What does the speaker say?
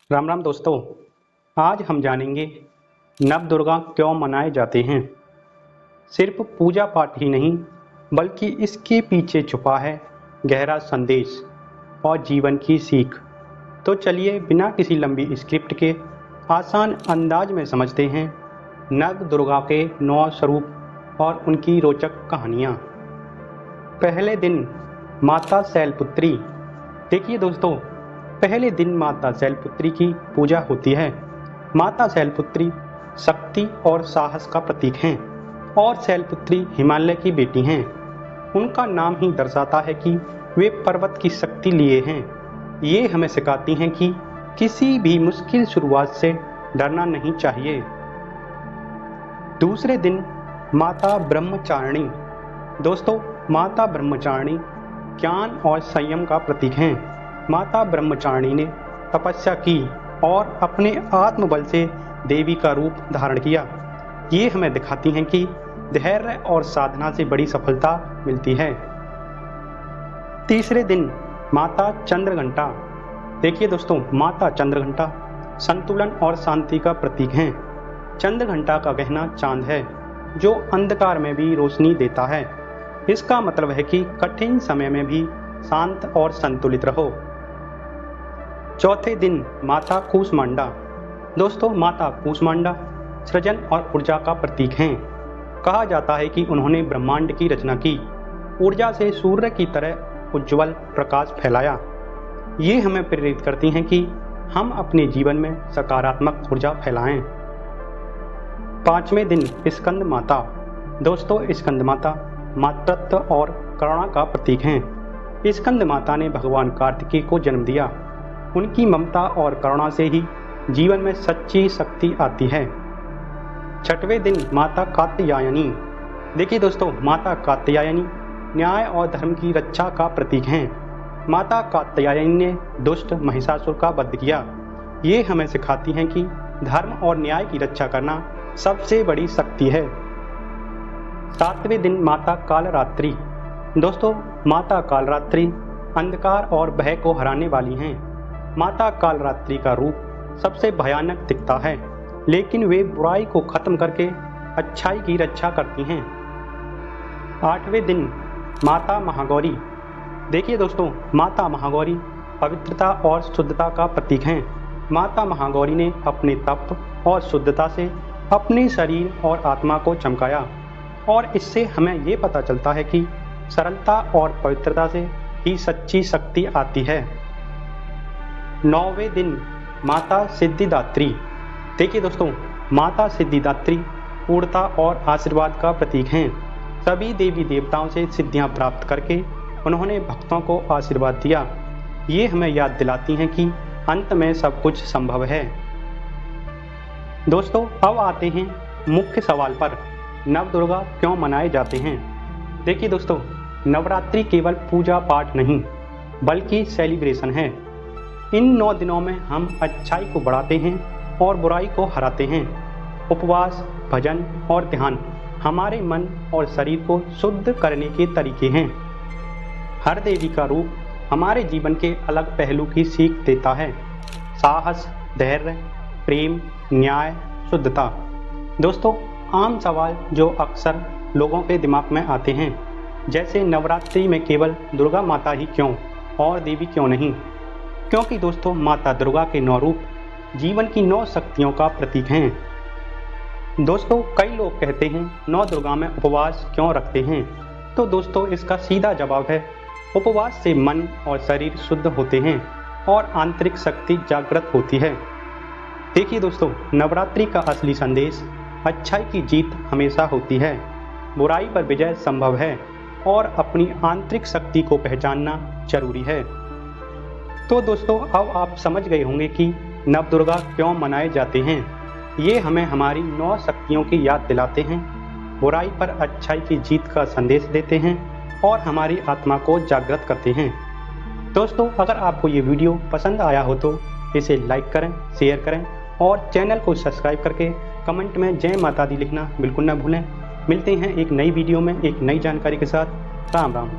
राम राम दोस्तों। आज हम जानेंगे नव दुर्गा क्यों मनाए जाते हैं। सिर्फ पूजा पाठ ही नहीं बल्कि इसके पीछे छुपा है गहरा संदेश और जीवन की सीख। तो चलिए बिना किसी लंबी स्क्रिप्ट के आसान अंदाज में समझते हैं नव दुर्गा के 9 स्वरूप और उनकी रोचक कहानियाँ। पहले दिन माता शैलपुत्री। देखिए दोस्तों, पहले दिन माता शैलपुत्री की पूजा होती है। माता शैलपुत्री शक्ति और साहस का प्रतीक हैं और शैलपुत्री हिमालय की बेटी हैं। उनका नाम ही दर्शाता है कि वे पर्वत की शक्ति लिए हैं। ये हमें सिखाती हैं कि किसी भी मुश्किल शुरुआत से डरना नहीं चाहिए। दूसरे दिन माता ब्रह्मचारिणी। दोस्तों, माता ब्रह्मचारिणी ज्ञान और संयम का प्रतीक हैं। माता ब्रह्मचारिणी ने तपस्या की और अपने आत्मबल से देवी का रूप धारण किया। ये हमें दिखाती हैं कि धैर्य और साधना से बड़ी सफलता मिलती है। तीसरे दिन माता चंद्रघंटा। देखिए दोस्तों, माता चंद्रघंटा संतुलन और शांति का प्रतीक हैं। चंद्रघंटा का गहना चांद है जो अंधकार में भी रोशनी देता है। इसका मतलब है कि कठिन समय में भी शांत और संतुलित रहो। चौथे दिन माता कूष्मांडा। दोस्तों, माता कूष्मांडा सृजन और ऊर्जा का प्रतीक हैं। कहा जाता है कि उन्होंने ब्रह्मांड की रचना की, ऊर्जा से सूर्य की तरह उज्जवल प्रकाश फैलाया। ये हमें प्रेरित करती हैं कि हम अपने जीवन में सकारात्मक ऊर्जा फैलाएं। पांचवें दिन स्कंद माता। दोस्तों, स्कंद माता मातृत्व और करुणा का प्रतीक हैं। स्कंद माता ने भगवान कार्तिकेय को जन्म दिया। उनकी ममता और करुणा से ही जीवन में सच्ची शक्ति आती है। छठवें दिन माता कात्यायनी। देखिए दोस्तों, माता कात्यायनी न्याय और धर्म की रक्षा का प्रतीक हैं। माता कात्यायनी ने दुष्ट महिषासुर का वध किया। ये हमें सिखाती हैं कि धर्म और न्याय की रक्षा करना सबसे बड़ी शक्ति है। सातवें दिन माता कालरात्रि। दोस्तों, माता कालरात्रि अंधकार और भय को हराने वाली हैं। माता कालरात्रि का रूप सबसे भयानक दिखता है, लेकिन वे बुराई को खत्म करके अच्छाई की रक्षा करती हैं। आठवें दिन माता महागौरी। देखिए दोस्तों, माता महागौरी पवित्रता और शुद्धता का प्रतीक हैं। माता महागौरी ने अपने तप और शुद्धता से अपने शरीर और आत्मा को चमकाया और इससे हमें ये पता चलता है कि सरलता और पवित्रता से ही सच्ची शक्ति आती है। 9वें दिन माता सिद्धिदात्री। देखिए दोस्तों, माता सिद्धिदात्री पूर्णता और आशीर्वाद का प्रतीक हैं। सभी देवी देवताओं से सिद्धियां प्राप्त करके उन्होंने भक्तों को आशीर्वाद दिया। ये हमें याद दिलाती हैं कि अंत में सब कुछ संभव है। दोस्तों, अब आते हैं मुख्य सवाल पर, नव दुर्गा क्यों मनाए जाते हैं। देखिए दोस्तों, नवरात्रि केवल पूजा पाठ नहीं बल्कि सेलिब्रेशन है। इन 9 दिनों में हम अच्छाई को बढ़ाते हैं और बुराई को हराते हैं। उपवास, भजन और ध्यान हमारे मन और शरीर को शुद्ध करने के तरीके हैं। हर देवी का रूप हमारे जीवन के अलग पहलू की सीख देता है। साहस, धैर्य, प्रेम, न्याय, शुद्धता। दोस्तों, आम सवाल जो अक्सर लोगों के दिमाग में आते हैं, जैसे नवरात्रि में केवल दुर्गा माता ही क्यों और देवी क्यों नहीं। क्योंकि दोस्तों, माता दुर्गा के 9 रूप जीवन की 9 शक्तियों का प्रतीक हैं। दोस्तों, कई लोग कहते हैं 9 दुर्गा में उपवास क्यों रखते हैं। तो दोस्तों, इसका सीधा जवाब है, उपवास से मन और शरीर शुद्ध होते हैं और आंतरिक शक्ति जागृत होती है। देखिए दोस्तों, नवरात्रि का असली संदेश अच्छाई की जीत हमेशा होती है, बुराई पर विजय संभव है और अपनी आंतरिक शक्ति को पहचानना जरूरी है। तो दोस्तों, अब आप समझ गए होंगे कि नव दुर्गा क्यों मनाए जाते हैं। ये हमें हमारी 9 शक्तियों की याद दिलाते हैं, बुराई पर अच्छाई की जीत का संदेश देते हैं और हमारी आत्मा को जागृत करते हैं। दोस्तों, अगर आपको ये वीडियो पसंद आया हो तो इसे लाइक करें, शेयर करें और चैनल को सब्सक्राइब करके कमेंट में जय माता दी लिखना बिल्कुल न भूलें। मिलते हैं एक नई वीडियो में एक नई जानकारी के साथ। राम राम।